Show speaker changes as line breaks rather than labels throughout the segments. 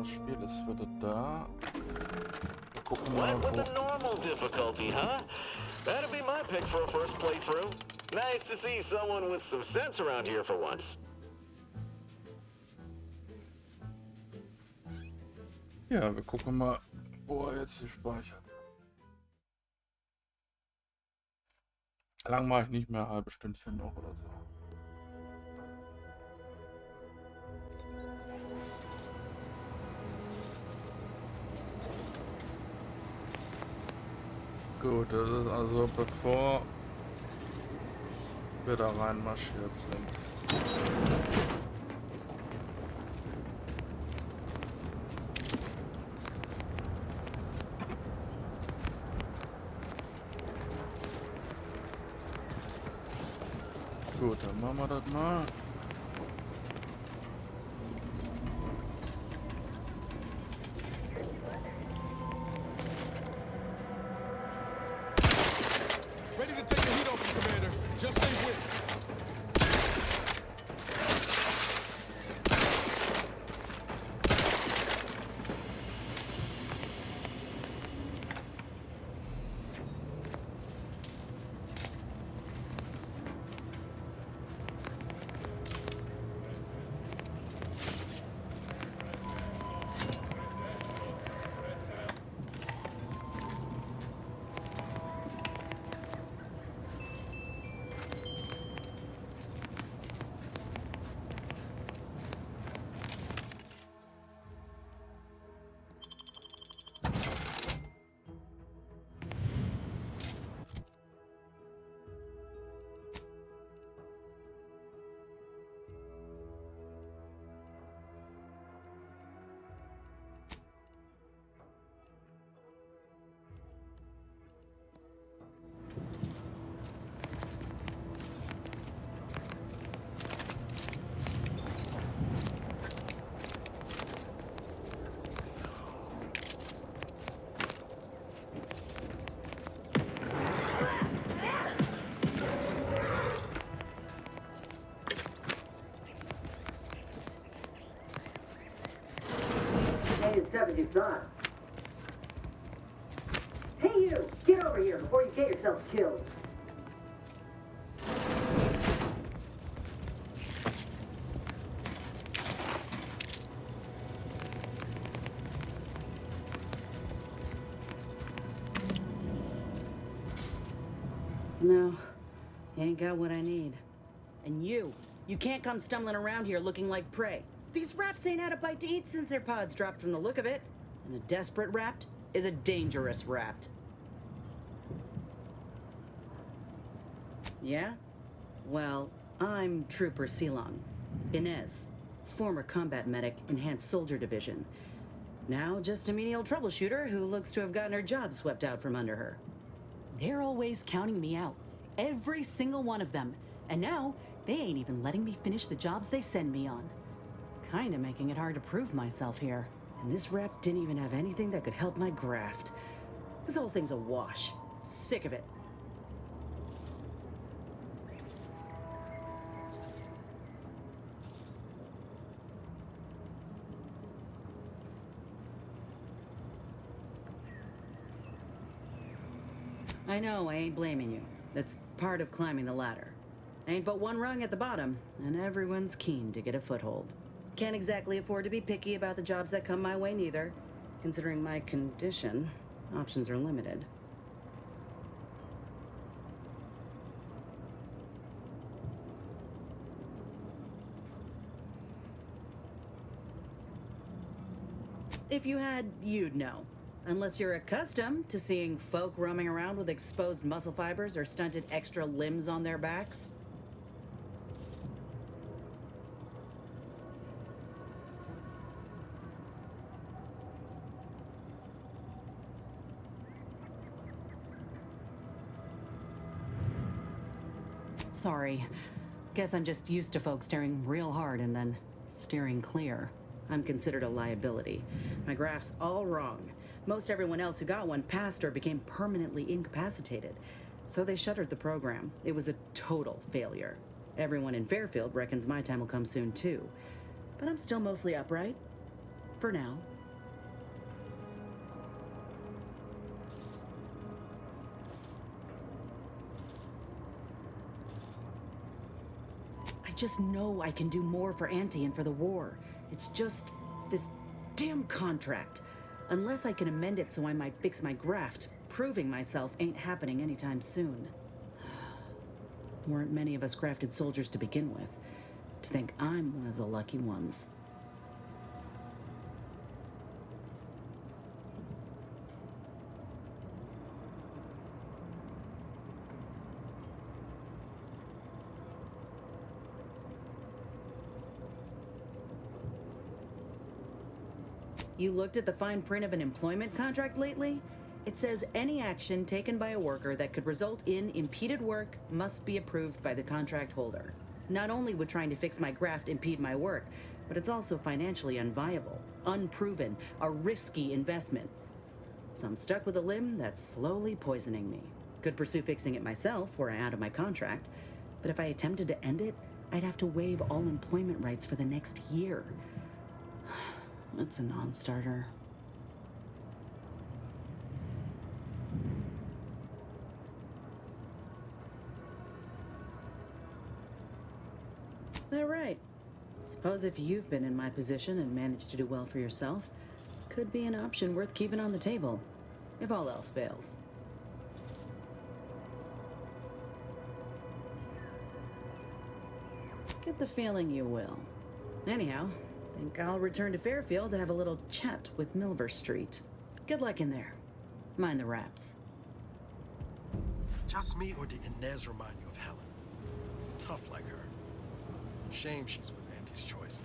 Das Spiel ist wieder da. Wir gucken mal,
Went with the normal difficulty, huh? That'd be my pick for a first playthrough. Nice to see someone with some sense around here for once.
Ja, wir gucken mal, wo er jetzt speichert. Lang mache ich nicht mehr, ein halbes Stündchen noch oder so. Gut, das ist also bevor wir da reinmarschiert sind. Gut, dann machen wir das mal.
Ready to take the heat off you, Commander. Just stay with.
Is done. Hey you! Get over here before you get yourself killed. No, you ain't got what I need.
And you can't come stumbling around here looking like prey. These raps ain't had a bite to eat since their pods dropped from the look of it. And a desperate rapt is a dangerous rapt. Yeah? Well, I'm Trooper Silong. Inez, former combat medic, Enhanced Soldier Division. Now just a menial troubleshooter who looks to have gotten her job swept out from under her. They're always counting me out. Every single one of them. And now, they ain't even letting me finish the jobs they send me on. Kinda making it hard to prove myself here. And this rep didn't even have anything that could help my graft. This whole thing's a wash. I'm sick of it. I know, I ain't blaming you. That's part of climbing the ladder. Ain't but one rung at the bottom, and everyone's keen to get a foothold. Can't exactly afford to be picky about the jobs that come my way neither. Considering my condition, options are limited. If you had, you'd know. Unless you're accustomed to seeing folk roaming around with exposed muscle fibers or stunted extra limbs on their backs. Sorry. Guess I'm just used to folks staring real hard and then steering clear. I'm considered a liability. My graph's all wrong. Most everyone else who got one passed or became permanently incapacitated. So they shuttered the program. It was a total failure. Everyone in Fairfield reckons my time will come soon too. But I'm still mostly upright. for now. I just know I can do more for Auntie and for the war. It's just this damn contract. Unless I can amend it so I might fix my graft, proving myself ain't happening anytime soon. Weren't many of us grafted soldiers to begin with. To think I'm one of the lucky ones. You looked at the fine print of an employment contract lately? It says any action taken by a worker that could result in impeded work must be approved by the contract holder. Not only would trying to fix my graft impede my work, but it's also financially unviable, unproven, a risky investment. So I'm stuck with a limb that's slowly poisoning me. Could pursue fixing it myself were I out of my contract, but if I attempted to end it, I'd have to waive all employment rights for the next year. That's a non-starter. That right. Suppose if you've been in my position and managed to do well for yourself, could be an option worth keeping on the table, if all else fails. Get the feeling you will. Anyhow, think I'll return to Fairfield to have a little chat with Milver Street. Good luck in there. Mind the raps.
Just me, or did Inez remind you of Helen? Tough like her. Shame she's with Auntie's choice.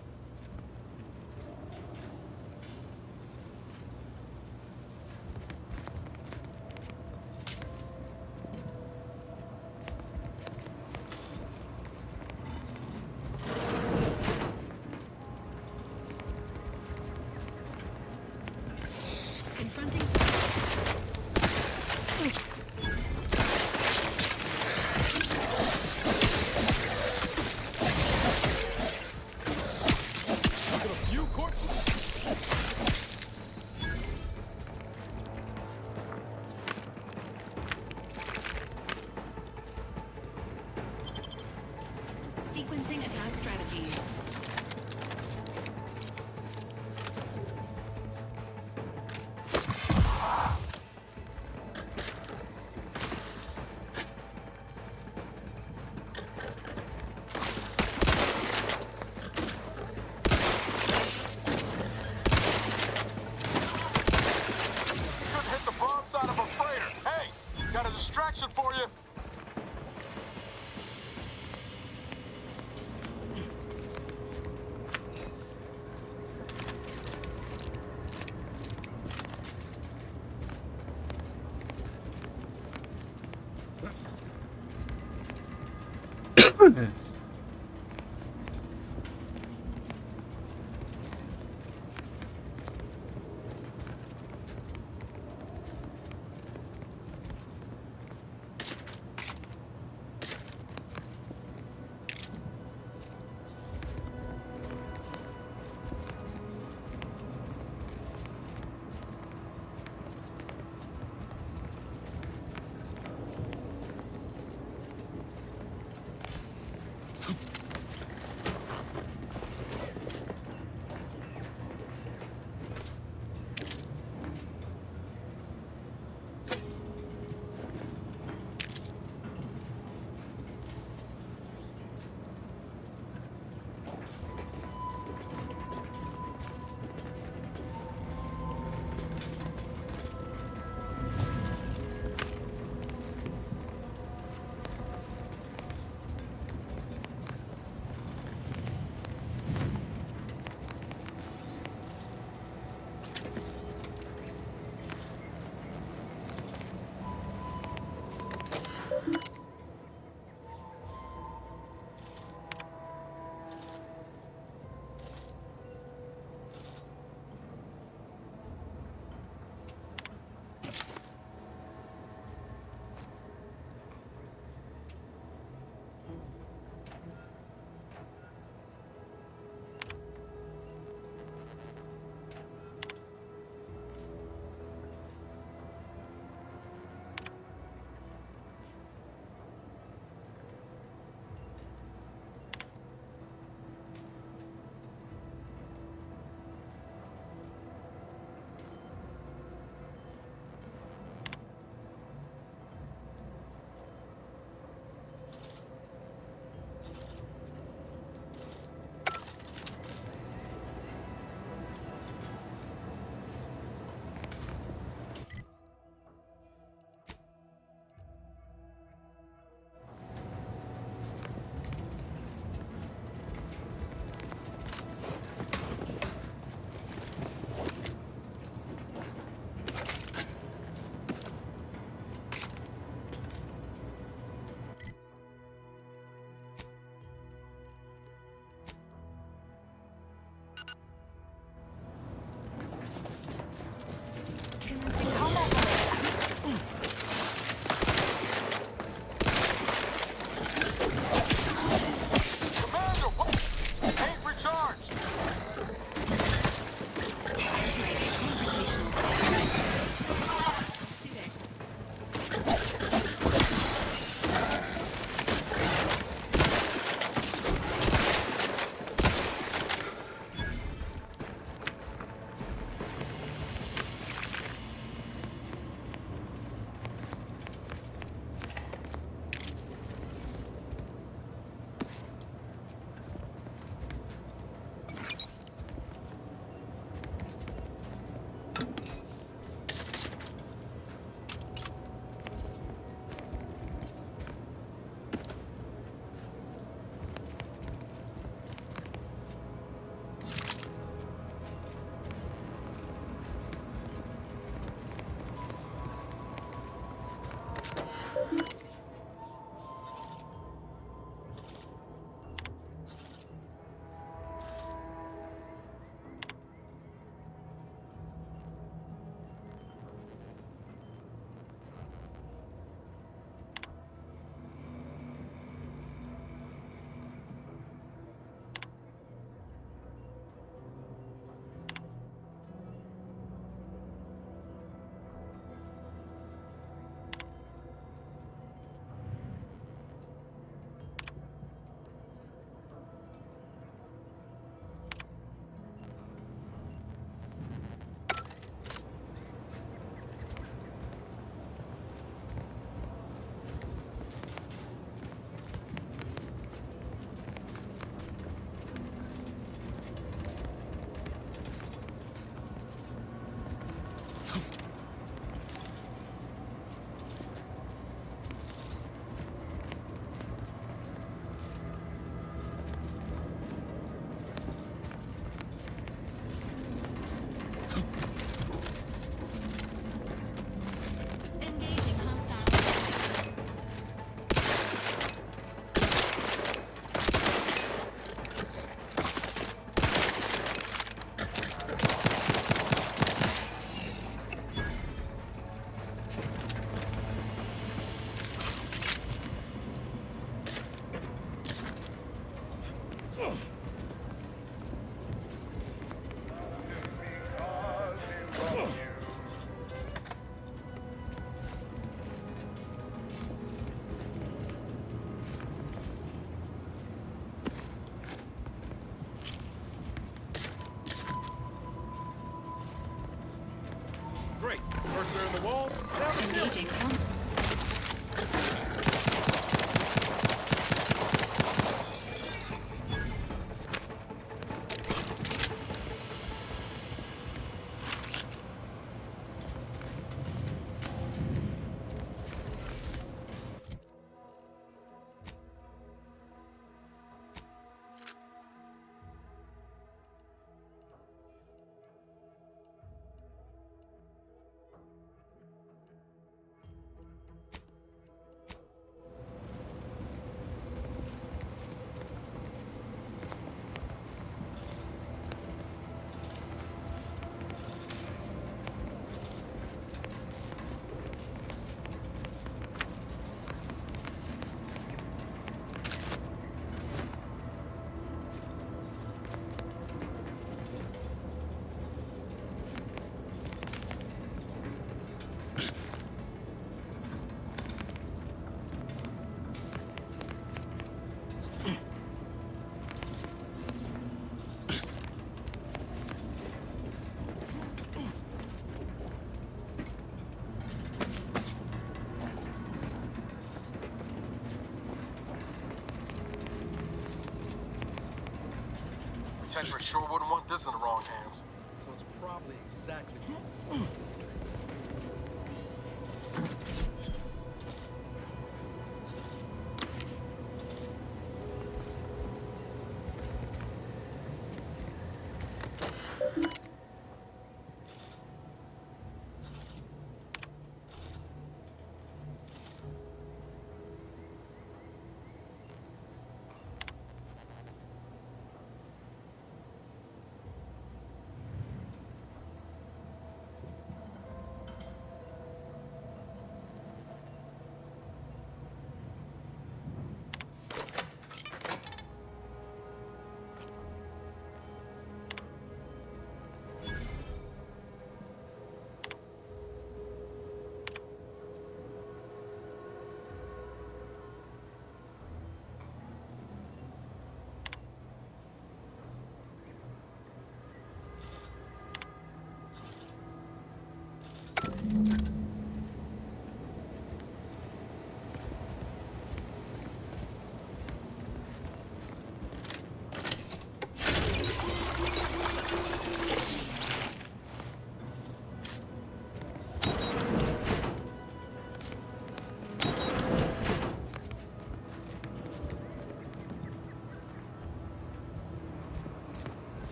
Confronting.
Look at a few corpses.
Sequencing attack strategies.
Couldn't hit the broadside of a freighter. Hey, got a distraction for you.
Great. First they're in the walls, now the
Engaging
ceilings.
Tetra sure wouldn't want this in the wrong hands.
So it's probably exactly.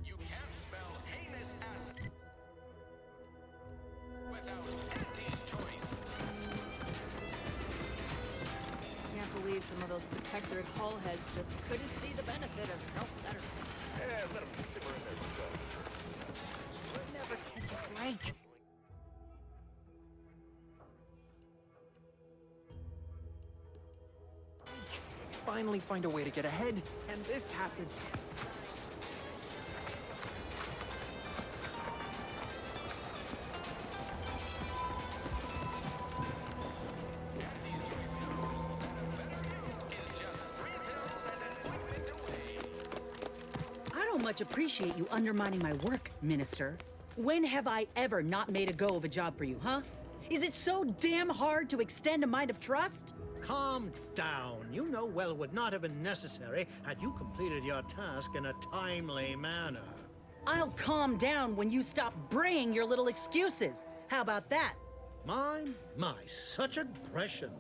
You can't spell heinous as without Auntie's choice.
Can't believe some of those protectorate hull heads just couldn't see the benefit of self-betterment.
Yeah, let them simmer in their stuff.
Never catch a break. Finally find a way to get ahead, and this happens.
I don't much appreciate you undermining my work, Minister. When have I ever not made a go of a job for you, huh? Is it so damn hard to extend a mind of trust?
Calm down. You know well it would not have been necessary had you completed your task in a timely manner.
I'll calm down when you stop braying your little excuses. How about that?
My, such aggression.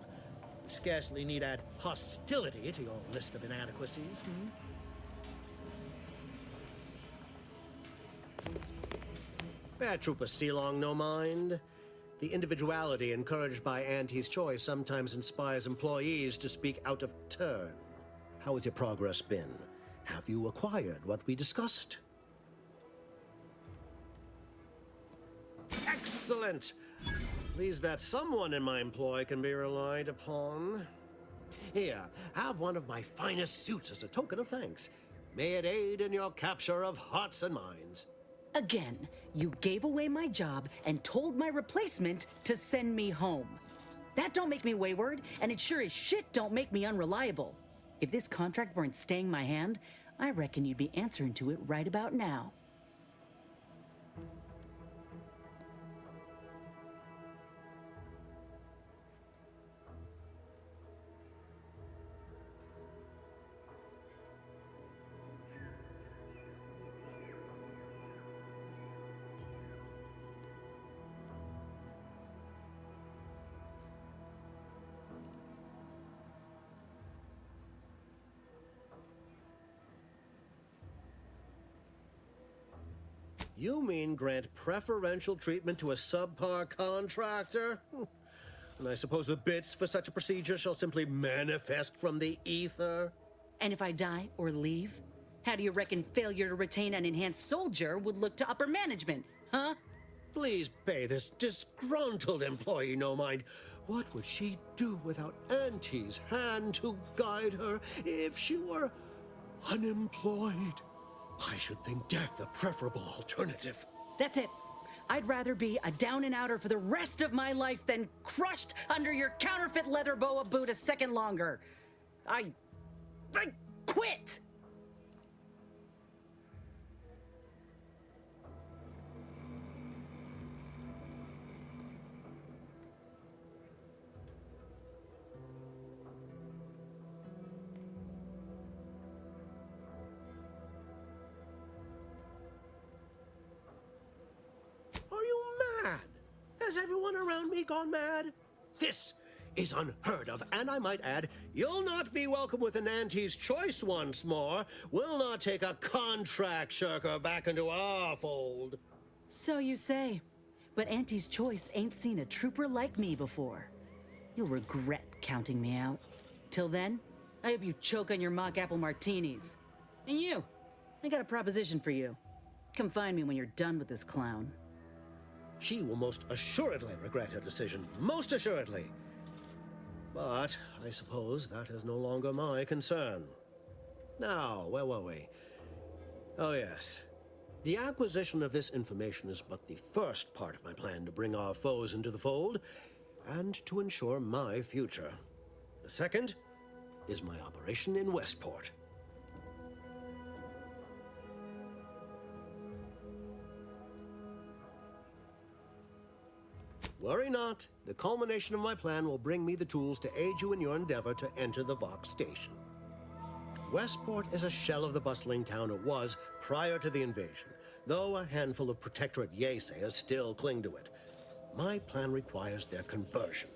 Scarcely need add hostility to your list of inadequacies. Bad Trooper Sealong, no mind. The individuality encouraged by Auntie's choice sometimes inspires employees to speak out of turn. How has your progress been? Have you acquired what we discussed? Excellent! Pleased that someone in my employ can be relied upon. Here, have one of my finest suits as a token of thanks. May it aid in your capture of hearts and minds.
Again, you gave away my job and told my replacement to send me home. That don't make me wayward, and it sure as shit don't make me unreliable. If this contract weren't staying my hand, I reckon you'd be answering to it right about now.
You mean grant preferential treatment to a subpar contractor? And I suppose the bits for such a procedure shall simply manifest from the ether?
And if I die or leave, how do you reckon failure to retain an enhanced soldier would look to upper management, huh?
Please pay this disgruntled employee no mind. What would she do without Auntie's hand to guide her if she were unemployed? I should think death a preferable alternative.
That's it. I'd rather be a down and outer for the rest of my life than crushed under your counterfeit leather boa boot a second longer. I quit!
Has everyone around me gone mad? This is unheard of, and I might add, you'll not be welcome with an Auntie's choice once more. We'll not take a contract shirker back into our fold.
So you say, but Auntie's choice ain't seen a trooper like me before. You'll regret counting me out. Till then, I hope you choke on your mock apple martinis. And you, I got a proposition for you. Come find me when you're done with this clown.
She will most assuredly regret her decision, most assuredly. But I suppose that is no longer my concern. Now, where were we? Oh yes. The acquisition of this information is but the first part of my plan to bring our foes into the fold, and to ensure my future. The second is my operation in Westport. Worry not. The culmination of my plan will bring me the tools to aid you in your endeavor to enter the Vox station. Westport is a shell of the bustling town it was prior to the invasion, though a handful of Protectorate Yesayers still cling to it. My plan requires their conversion.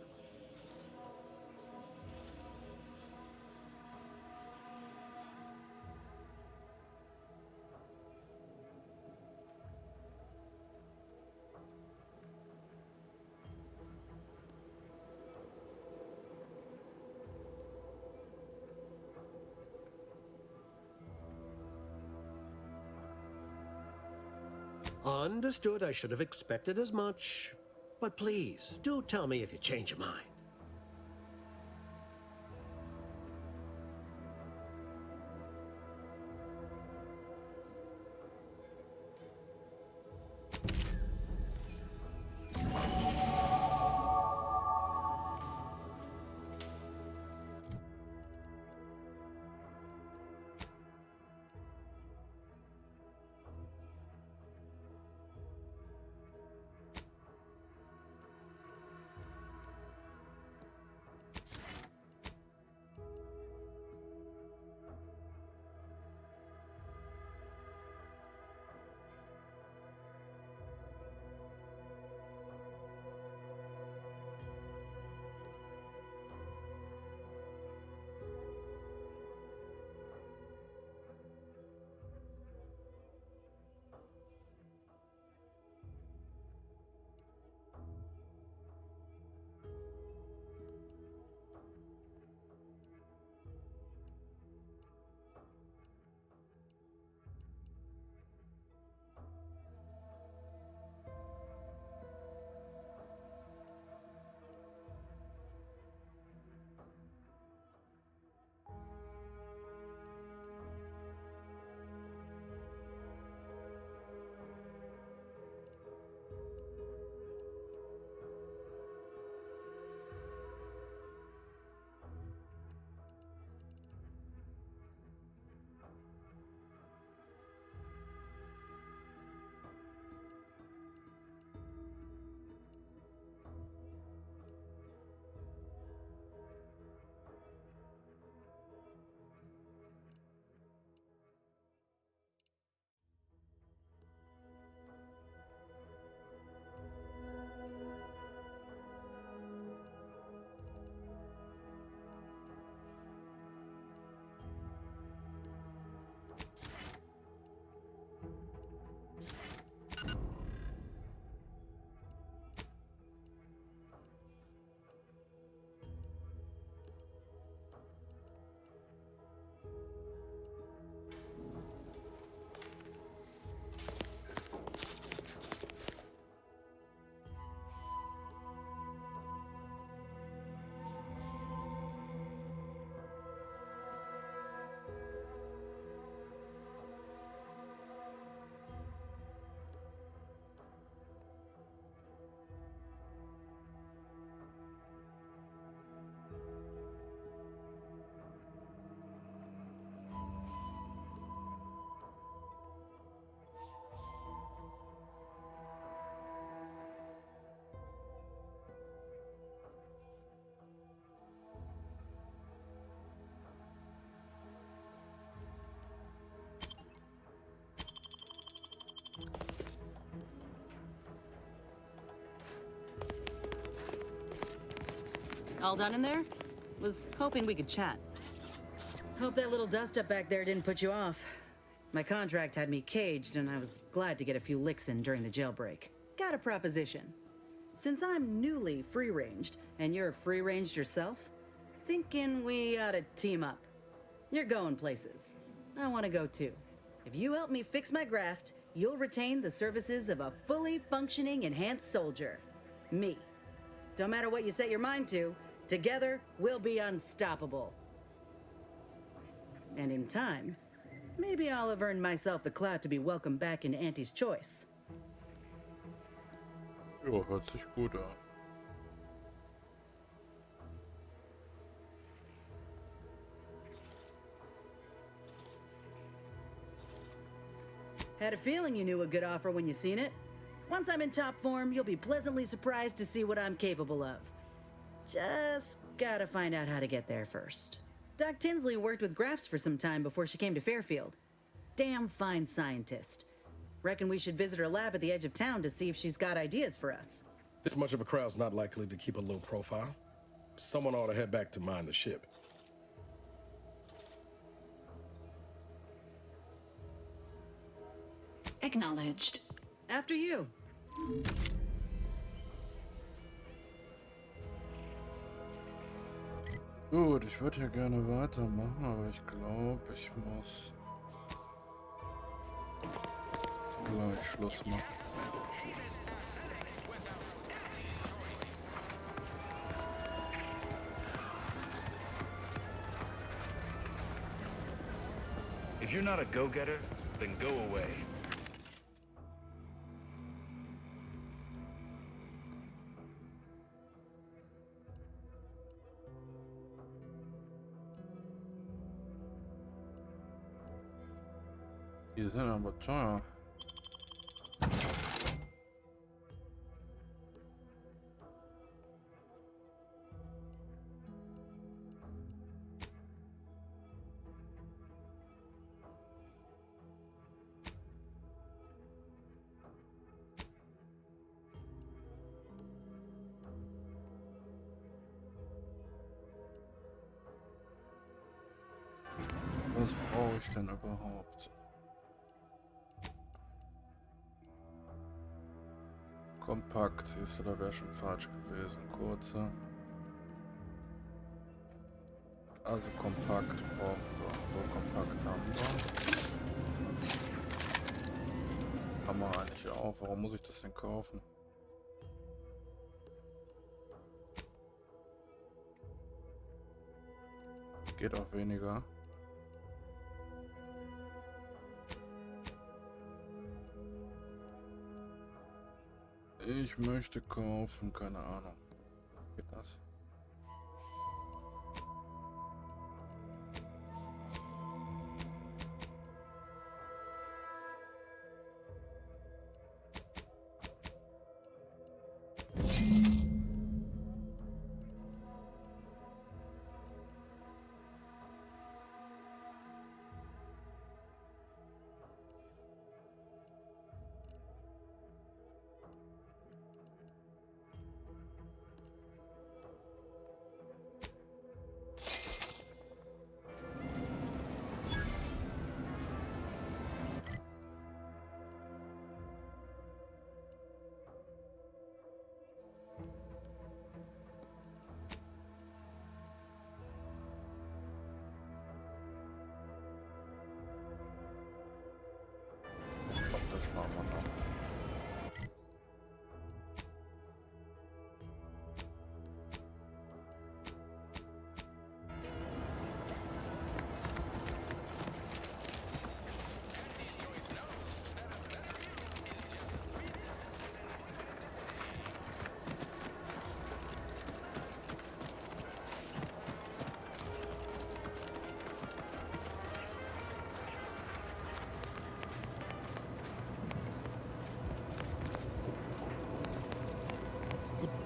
Understood, I should have expected as much. But please, do tell me if you change your mind.
All done in there? Was hoping we could chat. Hope that little dust up back there didn't put you off. My contract had me caged, and I was glad to get a few licks in during the jailbreak. Got a proposition. Since I'm newly free-ranged, and you're free-ranged yourself, thinking we ought to team up. You're going places. I want to go too. If you help me fix my graft, you'll retain the services of a fully functioning enhanced soldier. Me. Don't matter what you set your mind to, together we'll be unstoppable. And in time, maybe I'll have earned myself the clout to be welcomed back into Auntie's choice.
Jo, hört sich gut an.
Had a feeling you knew a good offer when you seen it. Once I'm in top form, you'll be pleasantly surprised to see what I'm capable of. Just gotta find out how to get there first. Doc Tinsley worked with Graphs for some time before she came to Fairfield. Damn fine scientist. Reckon we should visit her lab at the edge of town to see if she's got ideas for us.
This much of a crowd's not likely to keep a low profile. Someone ought to head back to mind the ship.
Acknowledged.
After you.
Gut, ich würde ja gerne weitermachen, aber ich glaube, ich muss gleich Schluss machen.
If you're not a go-getter, then go away.
Die sind aber teuer. Was brauche ich denn überhaupt? Kompakt, siehst du, da wäre schon falsch gewesen. Kurze. Also kompakt brauchen wir. So kompakt haben wir. Haben wir eigentlich auch. Warum muss ich das denn kaufen? Geht auch weniger. Ich möchte kaufen, keine Ahnung. Geht das? Das machen wir noch.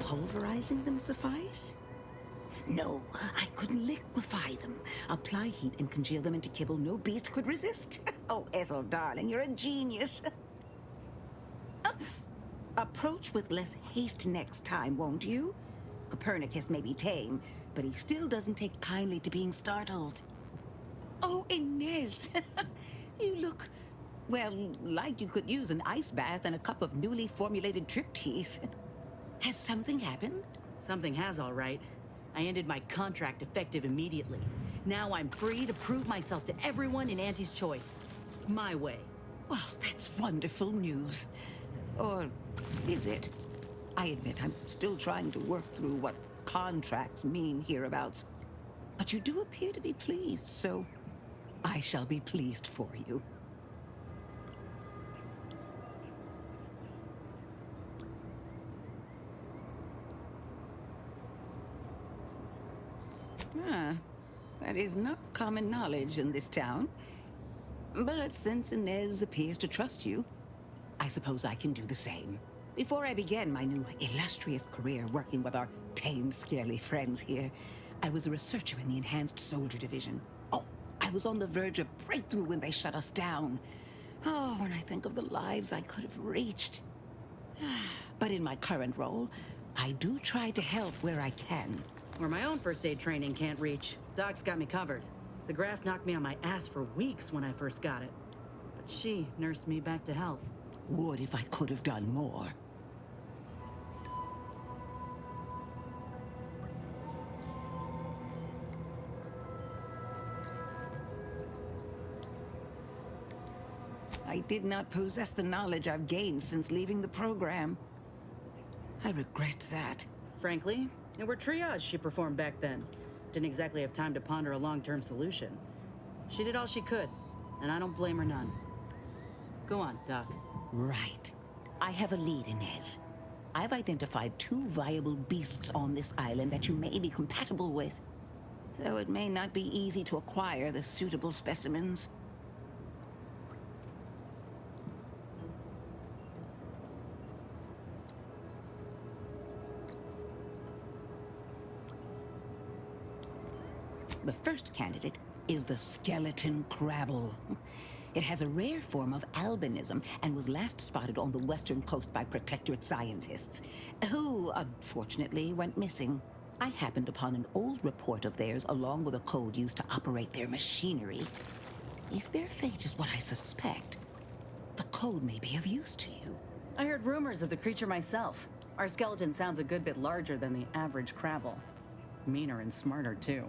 Pulverizing them suffice? No, I couldn't liquefy them. Apply heat and congeal them into kibble no beast could resist. Oh, Ethel, darling, you're a genius. Approach with less haste next time, won't you? Copernicus may be tame, but he still doesn't take kindly to being startled. Oh, Inez, you look, well, like you could use an ice bath and a cup of newly formulated trip teas. Has something happened?
Something has, all right. I ended my contract effective immediately. Now I'm free to prove myself to everyone in Auntie's choice. My way.
Well, that's wonderful news. Or is it? I admit I'm still trying to work through what contracts mean hereabouts. But you do appear to be pleased, so I shall be pleased for you. Ah, that is not common knowledge in this town. But since Inez appears to trust you, I suppose I can do the same. Before I began my new illustrious career working with our tame, scaly friends here, I was a researcher in the Enhanced Soldier Division. Oh, I was on the verge of breakthrough when they shut us down. Oh, when I think of the lives I could have reached. But in my current role, I do try to help where I can.
Where my own first aid training can't reach, Doc's got me covered. The graft knocked me on my ass for weeks when I first got it. But she nursed me back to health.
Would if I could have done more. I did not possess the knowledge I've gained since leaving the program. I regret that.
Frankly, it were triage she performed back then. Didn't exactly have time to ponder a long-term solution. She did all she could, and I don't blame her none. Go on, Doc.
Right. I have a lead, Inez. I've identified 2 viable beasts on this island that you may be compatible with, though it may not be easy to acquire the suitable specimens. The first candidate is the skeleton crabble. It has a rare form of albinism and was last spotted on the western coast by protectorate scientists, who unfortunately went missing. I happened upon an old report of theirs along with a code used to operate their machinery. If their fate is what I suspect, the code may be of use to you.
I heard rumors of the creature myself. Our skeleton sounds a good bit larger than the average crabble. Meaner and smarter, too.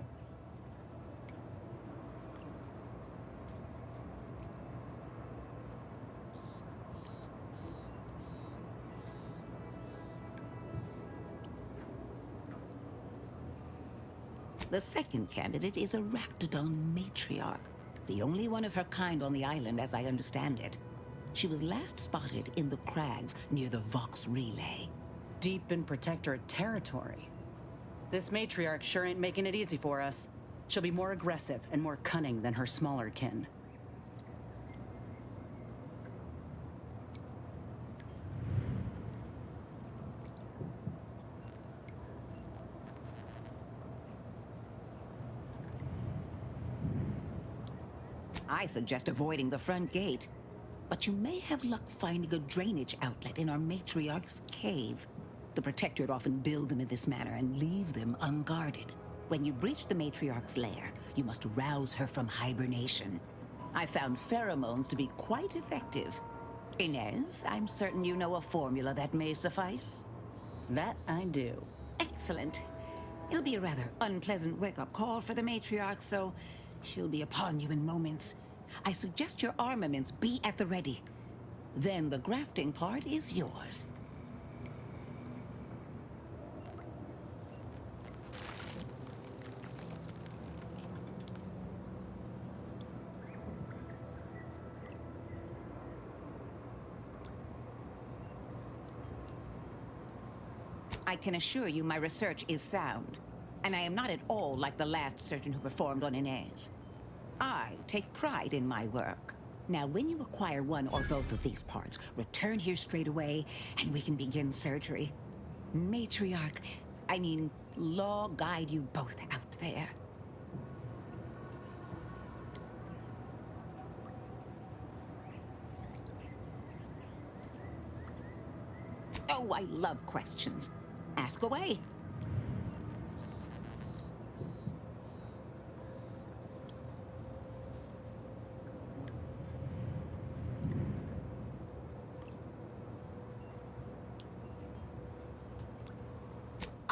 The second candidate is a Ractodon matriarch, the only one of her kind on the island as I understand it. She was last spotted in the crags near the Vox Relay.
Deep in protectorate territory. This matriarch sure ain't making it easy for us. She'll be more aggressive and more cunning than her smaller kin.
I suggest avoiding the front gate, but you may have luck finding a drainage outlet in our matriarch's cave. The protectorate often build them in this manner and leave them unguarded. When you breach the matriarch's lair, you must rouse her from hibernation. I found pheromones to be quite effective. Inez, I'm certain you know a formula that may suffice.
That I do.
Excellent. It'll be a rather unpleasant wake-up call for the matriarch, so she'll be upon you in moments. I suggest your armaments be at the ready. Then the grafting part is yours. I can assure you my research is sound, and I am not at all like the last surgeon who performed on Inez. I take pride in my work. Now, when you acquire one or both of these parts, return here straight away, and we can begin surgery. Law guide you both out there. Oh, I love questions. Ask away.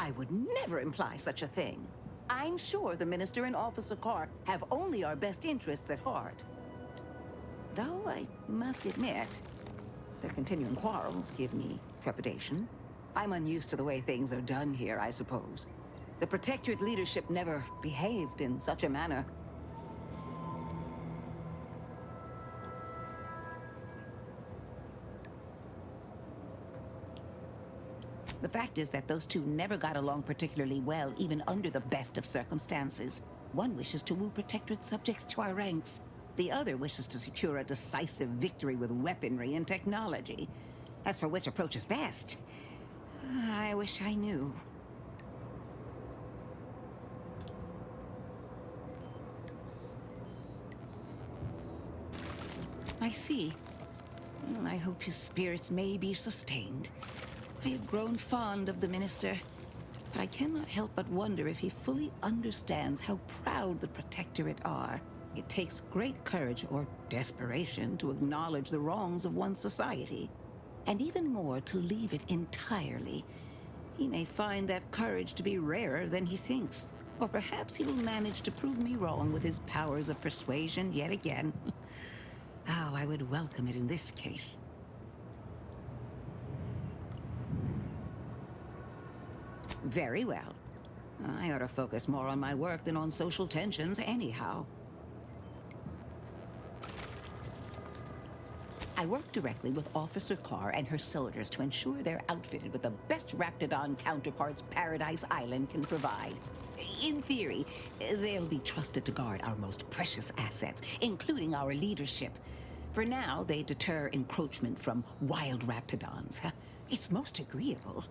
I would never imply such a thing. I'm sure the Minister and Officer Carr have only our best interests at heart. Though I must admit, their continuing quarrels give me trepidation. I'm unused to the way things are done here, I suppose. The Protectorate leadership never behaved in such a manner. The fact is that those two never got along particularly well, even under the best of circumstances. One wishes to woo Protectorate subjects to our ranks. The other wishes to secure a decisive victory with weaponry and technology. As for which approach is best, I wish I knew. I see. I hope his spirits may be sustained. I have grown fond of the Minister, but I cannot help but wonder if he fully understands how proud the Protectorate are. It takes great courage or desperation to acknowledge the wrongs of one's society, and even more to leave it entirely. He may find that courage to be rarer than he thinks, or perhaps he will manage to prove me wrong with his powers of persuasion yet again. How I would welcome it in this case. Very well. I ought to focus more on my work than on social tensions anyhow. I work directly with Officer Carr and her soldiers to ensure they're outfitted with the best Raptidon counterparts Paradise Island can provide. In theory, they'll be trusted to guard our most precious assets, including our leadership. For now, they deter encroachment from wild Raptidons. It's most agreeable.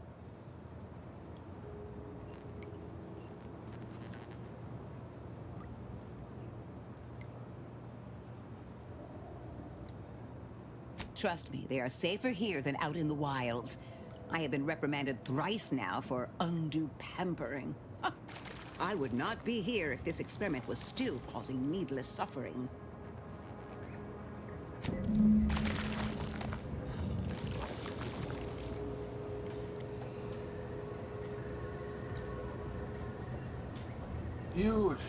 Trust me, they are safer here than out in the wilds. I have been reprimanded thrice now for undue pampering. I would not be here if this experiment was still causing needless suffering.
Huge.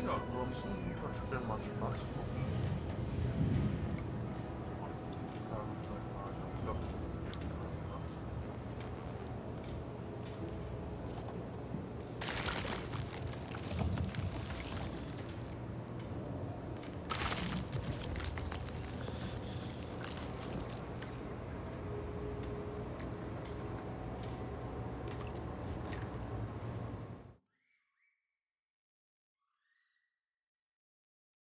Ja, ansonsten hat Spiel macht Spaß.